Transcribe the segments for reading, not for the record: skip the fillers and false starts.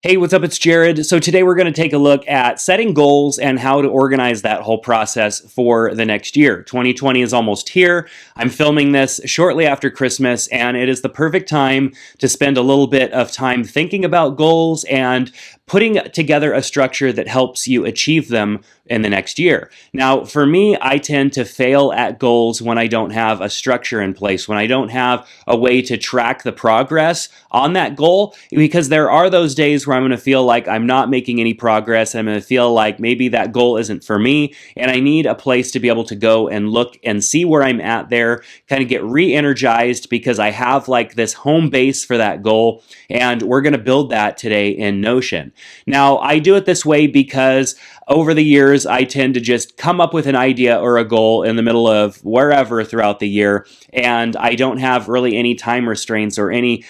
Hey, what's up? It's Jared. So today we're going to take a look at setting goals and how to organize that whole process for the next year. 2020 is almost here. I'm filming this shortly after Christmas, and it is the perfect time to spend a little bit of time thinking about goals and putting together a structure that helps you achieve them in the next year. Now, for me, I tend to fail at goals when I don't have a structure in place, when I don't have a way to track the progress on that goal, because there are those days where I'm going to feel like I'm not making any progress. I'm going to feel like maybe that goal isn't for me, and I need a place to be able to go and look and see where I'm at there, kind of get re-energized because I have like this home base for that goal, and we're going to build that today in Notion. Now, I do it this way because over the years, I tend to just come up with an idea or a goal in the middle of wherever throughout the year, and I don't have really any time restraints or any,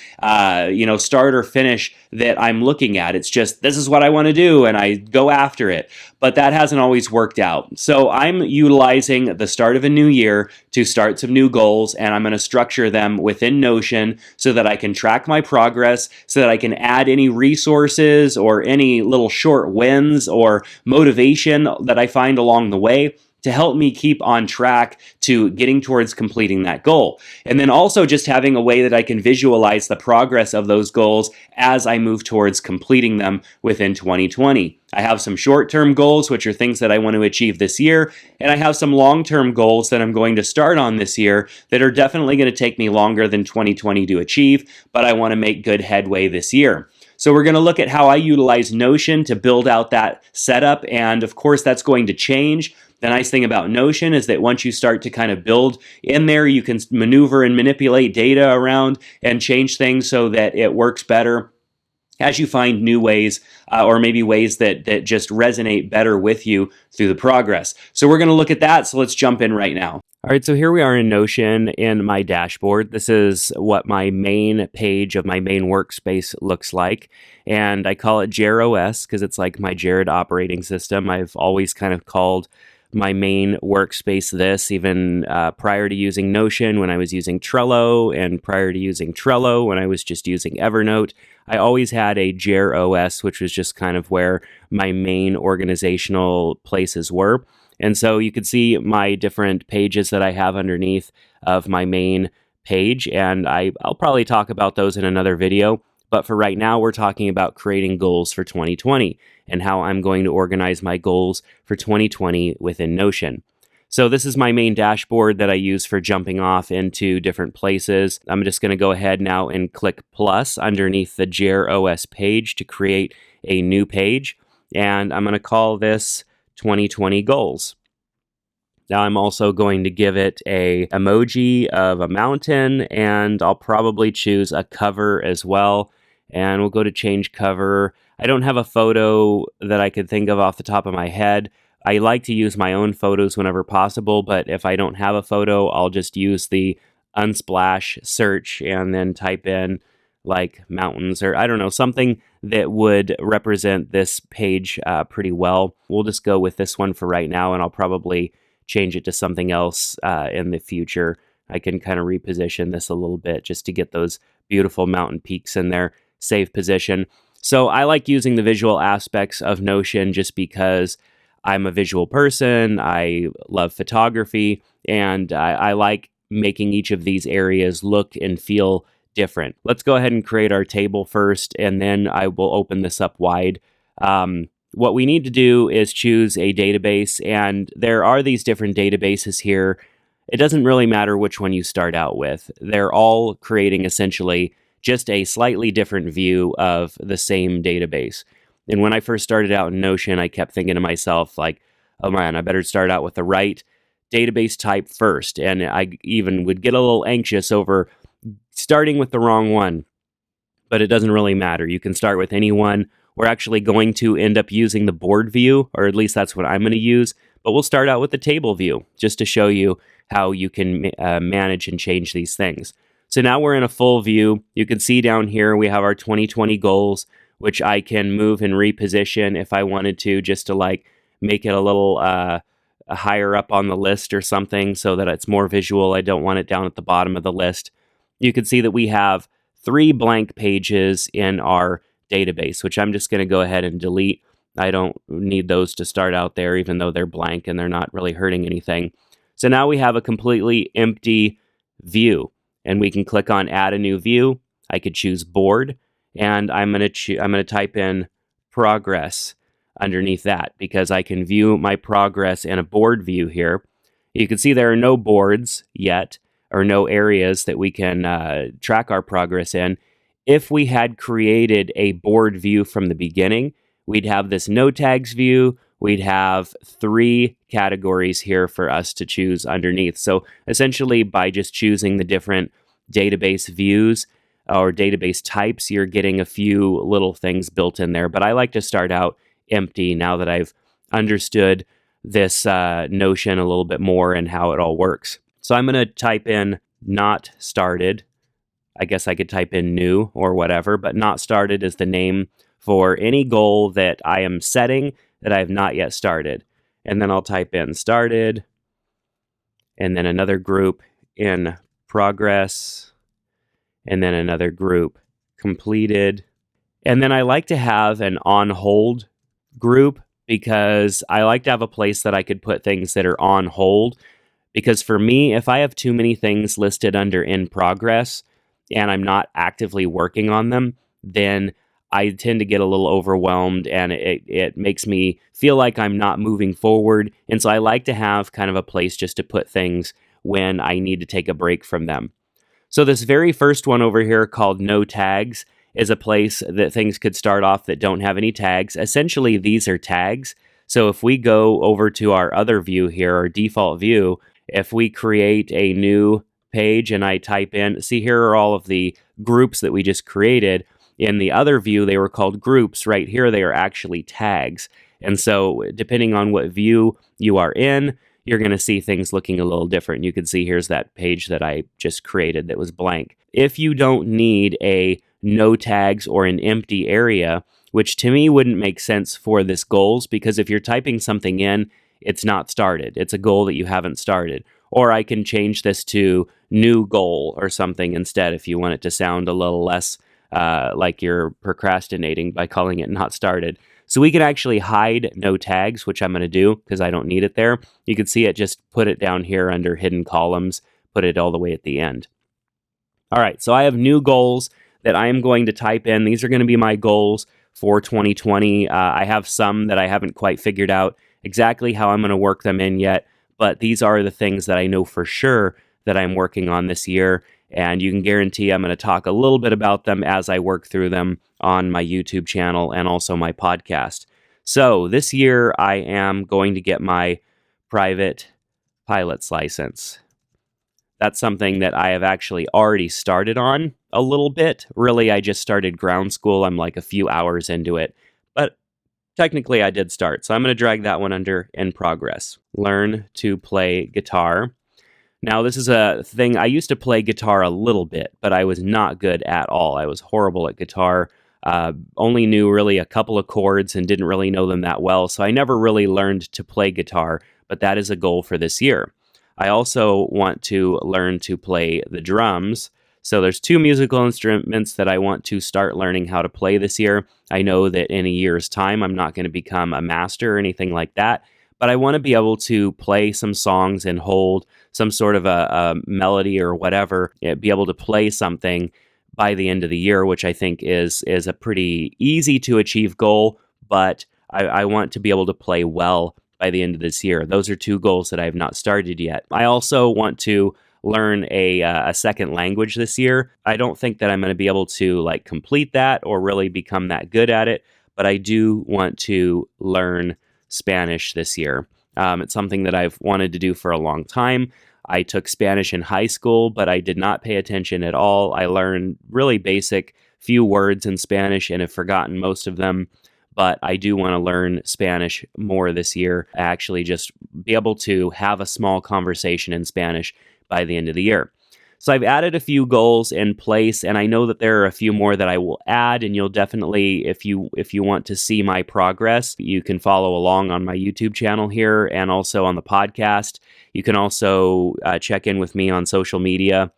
start or finish that I'm looking at. It's just, this is what I want to do, and I go after it. But that hasn't always worked out. So I'm utilizing the start of a new year to start some new goals, and I'm going to structure them within Notion so that I can track my progress, so that I can add any resources or any little short wins or motivation that I find along the way to help me keep on track to getting towards completing that goal. And then also just having a way that I can visualize the progress of those goals as I move towards completing them within 2020. I have some short-term goals, which are things that I want to achieve this year, and I have some long-term goals that I'm going to start on this year that are definitely going to take me longer than 2020 to achieve, but I want to make good headway this year. So we're going to look at how I utilize Notion to build out that setup, and of course that's going to change. The nice thing about Notion is that once you start to kind of build in there, you can maneuver and manipulate data around and change things so that it works better as you find new ways or maybe ways that just resonate better with you through the progress. So we're going to look at that. So let's jump in right now. All right, so here we are in Notion in my dashboard. This is what my main page of my main workspace looks like. And I call it Jared OS because it's like my Jared operating system. I've always kind of called my main workspace this, even prior to using Notion when I was using Trello, and prior to using Trello when I was just using Evernote. I always had a Jared OS, which was just kind of where my main organizational places were. And so you can see my different pages that I have underneath of my main page, and I'll probably talk about those in another video. But for right now, we're talking about creating goals for 2020 and how I'm going to organize my goals for 2020 within Notion. So this is my main dashboard that I use for jumping off into different places. I'm just going to go ahead now and click plus underneath the Jared OS page to create a new page. And I'm going to call this 2020 goals. Now I'm also going to give it a emoji of a mountain, and I'll probably choose a cover as well. And we'll go to change cover. I don't have a photo that I could think of off the top of my head. I like to use my own photos whenever possible, but if I don't have a photo, I'll just use the Unsplash search and then type in like mountains or I don't know, something that would represent this page pretty well. We'll just go with this one for right now, and I'll probably change it to something else in the future. I can kind of reposition this a little bit just to get those beautiful mountain peaks in their safe position. So I like using the visual aspects of Notion just because I'm a visual person. I love photography, and I like making each of these areas look and feel different. Let's go ahead and create our table first, and then I will open this up wide. What we need to do is choose a database, and there are these different databases here. It doesn't really matter which one you start out with. They're all creating essentially just a slightly different view of the same database. And when I first started out in Notion, I kept thinking to myself, like, oh man, I better start out with the right database type first. And I even would get a little anxious over starting with the wrong one. But it doesn't really matter. You can start with any one. We're actually going to end up using the board view, or at least that's what I'm going to use. But we'll start out with the table view just to show you how you can manage and change these things. So now we're in a full view. You can see down here we have our 2020 goals, which I can move and reposition if I wanted to, just to like make it a little higher up on the list or something so that it's more visual. I don't want it down at the bottom of the list. You can see that we have 3 blank pages in our database, which I'm just going to go ahead and delete. I don't need those to start out there, even though they're blank and they're not really hurting anything. So now we have a completely empty view, and we can click on add a new view. I could choose board, and I'm going to type in progress underneath that, because I can view my progress in a board view here. You can see there are no boards yet, or no areas that we can track our progress in. If we had created a board view from the beginning, we'd have this no tags view. We'd have 3 categories here for us to choose underneath. So essentially, by just choosing the different database views or database types, you're getting a few little things built in there. But I like to start out empty now that I've understood this notion a little bit more and how it all works. So I'm going to type in not started. I guess I could type in new or whatever, but not started is the name for any goal that I am setting that I have not yet started. And then I'll type in started, and then another group in progress, and then another group completed. And then I like to have an on hold group, because I like to have a place that I could put things that are on hold. Because for me, if I have too many things listed under in progress and I'm not actively working on them, then I tend to get a little overwhelmed, and it makes me feel like I'm not moving forward. And so I like to have kind of a place just to put things when I need to take a break from them. So this very first one over here, called no tags, is a place that things could start off that don't have any tags. Essentially, these are tags. So if we go over to our other view here, our default view, if we create a new page and I type in, see, here are all of the groups that we just created. In the other view, they were called groups. Right here, they are actually tags. And so depending on what view you are in, you're going to see things looking a little different. You can see here's that page that I just created that was blank. If you don't need a no tags or an empty area, which to me wouldn't make sense for this goals, because if you're typing something in, it's not started. It's a goal that you haven't started. Or I can change this to new goal or something instead if you want it to sound a little less like you're procrastinating by calling it not started. So we can actually hide no tags, which I'm going to do because I don't need it there. You can see it, just put it down here under hidden columns, put it all the way at the end. All right, so I have new goals that I am going to type in. These are going to be my goals for 2020. I have some that I haven't quite figured out exactly how I'm going to work them in yet, but these are the things that I know for sure that I'm working on this year. And you can guarantee I'm going to talk a little bit about them as I work through them on my YouTube channel and also my podcast. So this year I am going to get my private pilot's license. That's something that I have actually already started on a little bit. Really, I just started ground school. I'm like a few hours into it, but technically I did start. So I'm going to drag that one under in progress. Learn to play guitar. Now, this is a thing. I used to play guitar a little bit, but I was not good at all. I was horrible at guitar. Only knew really a couple of chords and didn't really know them that well. So I never really learned to play guitar, but that is a goal for this year. I also want to learn to play the drums. So there's 2 musical instruments that I want to start learning how to play this year. I know that in a year's time, I'm not going to become a master or anything like that, but I want to be able to play some songs and hold some sort of a melody or whatever, be able to play something by the end of the year, which I think is a pretty easy to achieve goal, but I want to be able to play well by the end of this year. Those are 2 goals that I have not started yet. I also want to learn a second language this year. I don't think that I'm going to be able to like complete that or really become that good at it, but I do want to learn Spanish this year. It's something that I've wanted to do for a long time. I took Spanish in high school, but I did not pay attention at all. I learned really basic few words in Spanish and have forgotten most of them. But I do want to learn Spanish more this year, actually just be able to have a small conversation in Spanish by the end of the year. So I've added a few goals in place, and I know that there are a few more that I will add, and you'll definitely, if you want to see my progress, you can follow along on my YouTube channel here and also on the podcast. You can also check in with me on social media.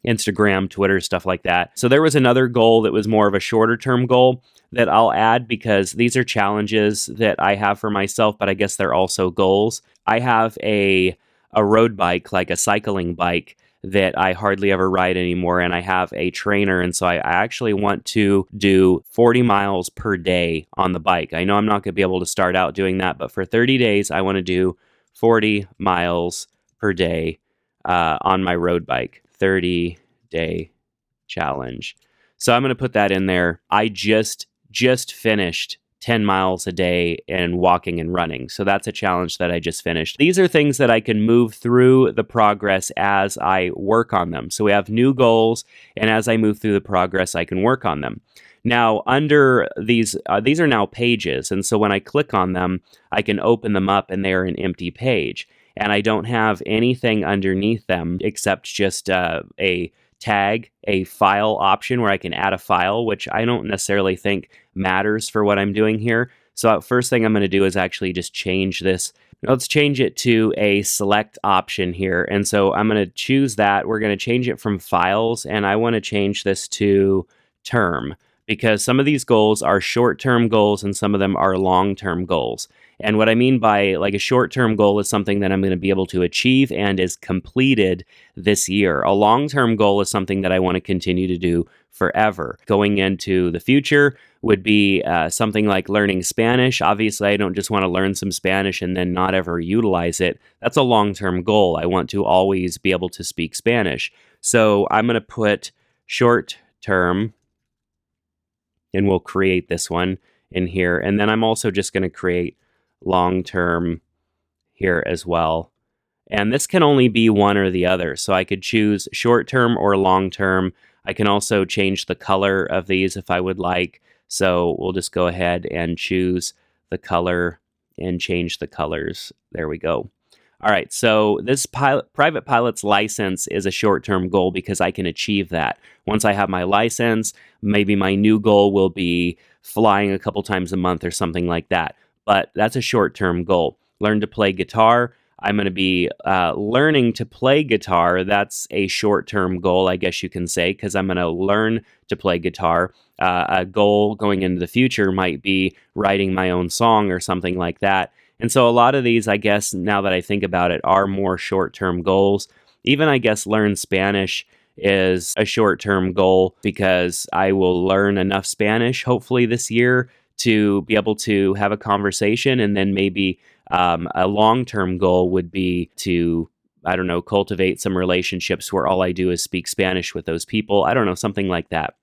Instagram, Twitter, stuff like that. So there was another goal that was more of a shorter term goal that I'll add because these are challenges that I have for myself, but I guess they're also goals. I have a road bike, like a cycling bike, that I hardly ever ride anymore, and I have a trainer, and so I actually want to do 40 miles per day on the bike. I know I'm not going to be able to start out doing that, but for 30 days, I want to do 40 miles per day on my road bike. 30-day challenge. So I'm going to put that in there. I just finished 10 miles a day in walking and running. So that's a challenge that I just finished. These are things that I can move through the progress as I work on them. So we have new goals, and as I move through the progress, I can work on them. Now, under these are now pages, and so when I click on them, I can open them up, and they're an empty page. And I don't have anything underneath them except just a tag, a file option where I can add a file, which I don't necessarily think matters for what I'm doing here. So first thing I'm going to do is actually just change this. Let's change it to a select option here. And so I'm going to choose that. We're going to change it from files, and I want to change this to term, because some of these goals are short-term goals and some of them are long-term goals. And what I mean by like a short-term goal is something that I'm going to be able to achieve and is completed this year. A long-term goal is something that I want to continue to do forever. Going into the future would be something like learning Spanish. Obviously, I don't just want to learn some Spanish and then not ever utilize it. That's a long-term goal. I want to always be able to speak Spanish. So I'm going to put short-term, and we'll create this one in here. And then I'm also just going to create long-term here as well. And this can only be one or the other. So I could choose short-term or long-term. I can also change the color of these if I would like. So we'll just go ahead and choose the color and change the colors. There we go. All right, so this private pilot's license is a short-term goal because I can achieve that. Once I have my license, maybe my new goal will be flying a couple times a month or something like that. But that's a short-term goal. Learn to play guitar. I'm going to be learning to play guitar. That's a short-term goal, I guess you can say, because I'm going to learn to play guitar. A goal going into the future might be writing my own song or something like that. And so a lot of these, I guess, now that I think about it, are more short-term goals. Even, I guess, learn Spanish is a short-term goal because I will learn enough Spanish, hopefully this year, to be able to have a conversation. And then maybe a long-term goal would be to, I don't know, cultivate some relationships where all I do is speak Spanish with those people. I don't know, something like that.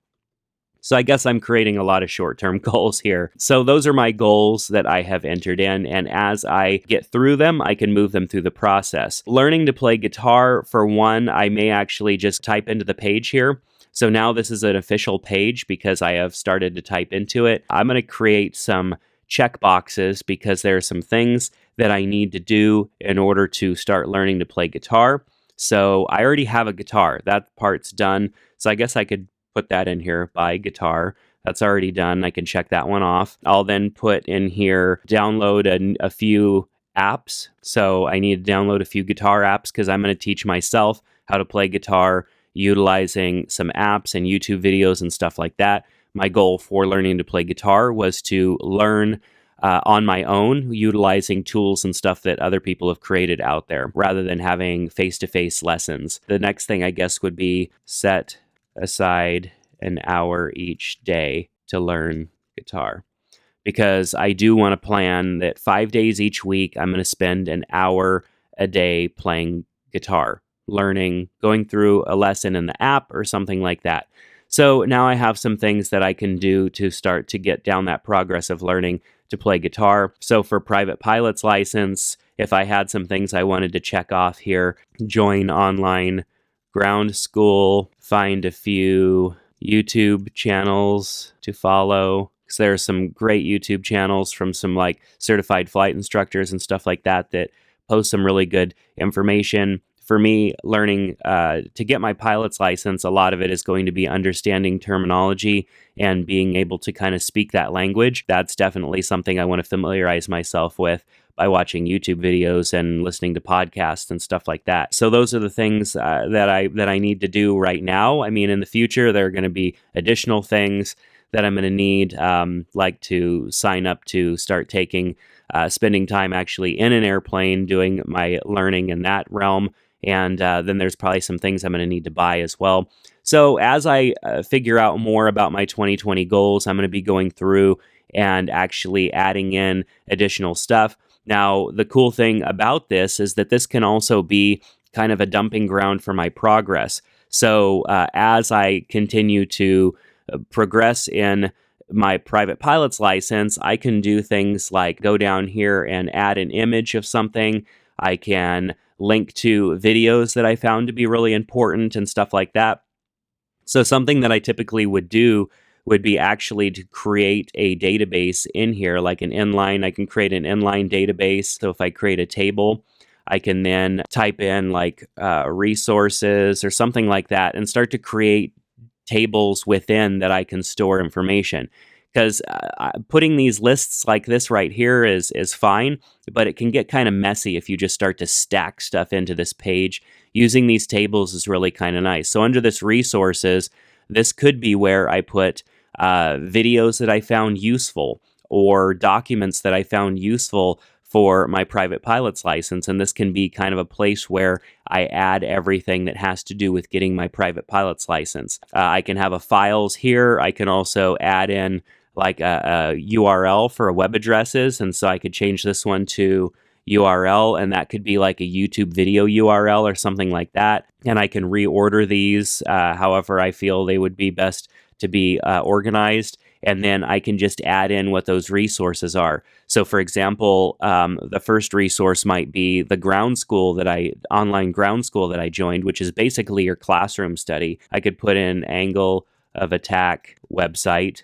So I guess I'm creating a lot of short-term goals here. So those are my goals that I have entered in. And as I get through them, I can move them through the process. Learning to play guitar, for one, I may actually just type into the page here. So now this is an official page because I have started to type into it. I'm going to create some check boxes because there are some things that I need to do in order to start learning to play guitar. So I already have a guitar. That part's done. So I guess I could put that in here, buy guitar. That's already done. I can check that one off. I'll then put in here, download a few apps. So I need to download a few guitar apps because I'm going to teach myself how to play guitar utilizing some apps and YouTube videos and stuff like that. My goal for learning to play guitar was to learn on my own, utilizing tools and stuff that other people have created out there, rather than having face-to-face lessons. The next thing, I guess, would be set aside an hour each day to learn guitar, because I do want to plan that 5 days each week I'm going to spend an hour a day playing guitar, learning, going through a lesson in the app or something like that. So now I have some things that I can do to start to get down that progress of learning to play guitar. So for private pilot's license, if I had some things I wanted to check off here, join online ground school, find a few YouTube channels to follow, because there are some great YouTube channels from some like certified flight instructors and stuff like that that post some really good information. For me, learning to get my pilot's license, a lot of it is going to be understanding terminology and being able to kind of speak that language. That's definitely something I want to familiarize myself with. by watching YouTube videos and listening to podcasts and stuff like that. So those are the things that I need to do right now. I mean, in the future, there are going to be additional things that I'm going to need, like to sign up to start spending time actually in an airplane, doing my learning in that realm. And then there's probably some things I'm going to need to buy as well. So as I figure out more about my 2020 goals, I'm going to be going through and actually adding in additional stuff. Now, the cool thing about this is that this can also be kind of a dumping ground for my progress. So as I continue to progress in my private pilot's license, I can do things like go down here and add an image of something. I can link to videos that I found to be really important and stuff like that. So something that I typically would do would be actually to create a database in here, like an inline. I can create an inline database. So if I create a table, I can then type in like resources or something like that and start to create tables within that I can store information. Because putting these lists like this right here is fine, but it can get kind of messy if you just start to stack stuff into this page. Using these tables is really kind of nice. So under this resources, this could be where I put videos that I found useful or documents that I found useful for my private pilot's license. And this can be kind of a place where I add everything that has to do with getting my private pilot's license. I can have a files here. I can also add in like a URL for web addresses. And so I could change this one to URL, and that could be like a YouTube video URL or something like that. And I can reorder these however I feel they would be best to be organized. And then I can just add in what those resources are. So for example, the first resource might be the online ground school that I joined, which is basically your classroom study. I could put in angle of attack website,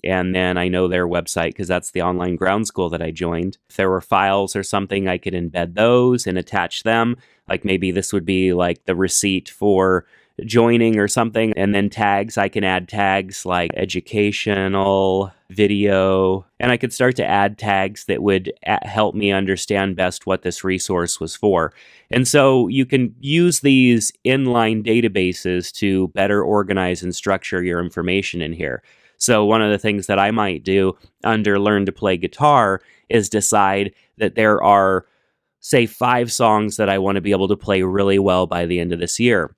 and then I know their website because that's the online ground school that I joined. If there were files or something, I could embed those and attach them. Like maybe this would be like the receipt for joining or something. And then tags, I can add tags like educational, video, and I could start to add tags that would help me understand best what this resource was for. And so you can use these inline databases to better organize and structure your information in here. So one of the things that I might do under Learn to Play Guitar is decide that there are, say, 5 songs that I want to be able to play really well by the end of this year.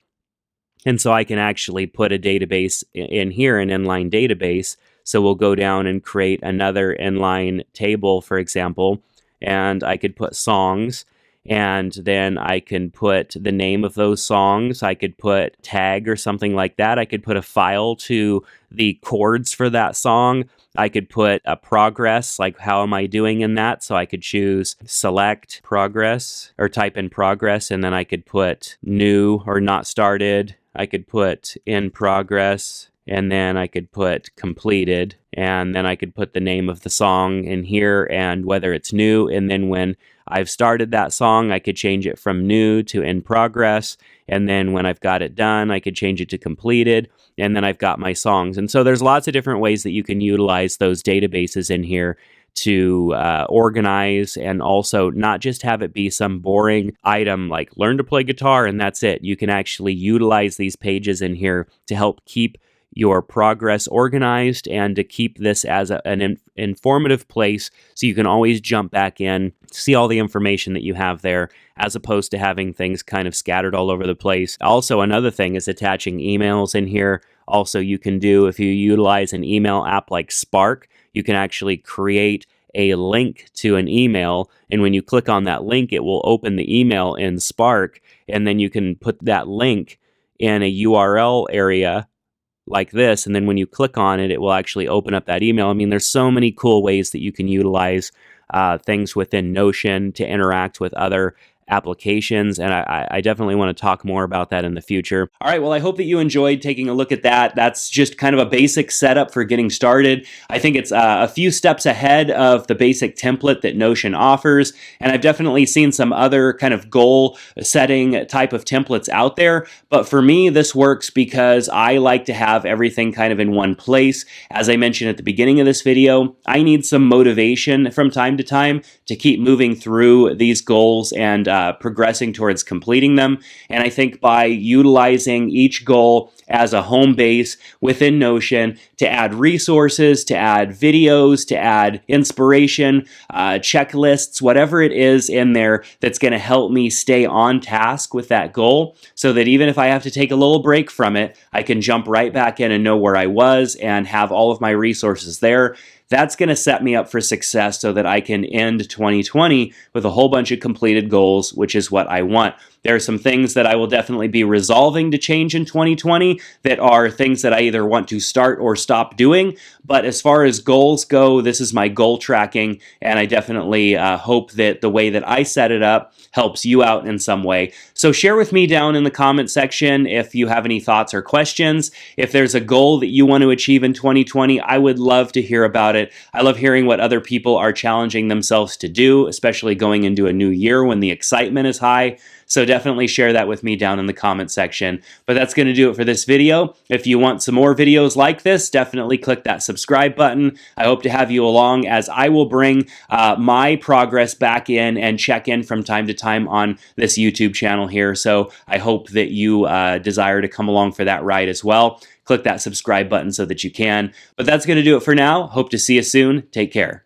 And so I can actually put a database in here, an inline database. So we'll go down and create another inline table, for example, and I could put songs, and then I can put the name of those songs. I could put tag or something like that. I could put a file to the chords for that song. I could put a progress, like how am I doing in that? So I could choose select progress or type in progress, and then I could put new or not started. I could put in progress, and then I could put completed, and then I could put the name of the song in here and whether it's new. And then when I've started that song, I could change it from new to in progress. And then when I've got it done, I could change it to completed. And then I've got my songs. And so there's lots of different ways that you can utilize those databases in here to organize, and also not just have it be some boring item like learn to play guitar and that's it. You can actually utilize these pages in here to help keep your progress organized and to keep this as an informative place so you can always jump back in, see all the information that you have there, as opposed to having things kind of scattered all over the place. Also, another thing is attaching emails in here. Also, you can do, if you utilize an email app like Spark, you can actually create a link to an email, and when you click on that link, it will open the email in Spark, and then you can put that link in a URL area like this, and then when you click on it, it will actually open up that email. I mean, there's so many cool ways that you can utilize things within Notion to interact with other applications, and I definitely want to talk more about that in the future. All right, well, I hope that you enjoyed taking a look at that. That's just kind of a basic setup for getting started. I think it's a few steps ahead of the basic template that Notion offers, and I've definitely seen some other kind of goal setting type of templates out there, but for me, this works because I like to have everything kind of in one place. As I mentioned at the beginning of this video, I need some motivation from time to time to keep moving through these goals and progressing towards completing them. And I think by utilizing each goal as a home base within Notion to add resources, to add videos, to add inspiration, checklists, whatever it is in there that's going to help me stay on task with that goal, so that even if I have to take a little break from it, I can jump right back in and know where I was and have all of my resources there. That's going to set me up for success so that I can end 2020 with a whole bunch of completed goals, which is what I want. There are some things that I will definitely be resolving to change in 2020 that are things that I either want to start or stop doing. But as far as goals go, this is my goal tracking, and I definitely hope that the way that I set it up helps you out in some way. So share with me down in the comment section if you have any thoughts or questions. If there's a goal that you want to achieve in 2020, I would love to hear about it. I love hearing what other people are challenging themselves to do, especially going into a new year when the excitement is high. So definitely share that with me down in the comment section. But that's going to do it for this video. If you want some more videos like this, definitely click that subscribe button. I hope to have you along as I will bring my progress back in and check in from time to time on this YouTube channel here. So I hope that you desire to come along for that ride as well. Click that subscribe button so that you can. But that's going to do it for now. Hope to see you soon. Take care.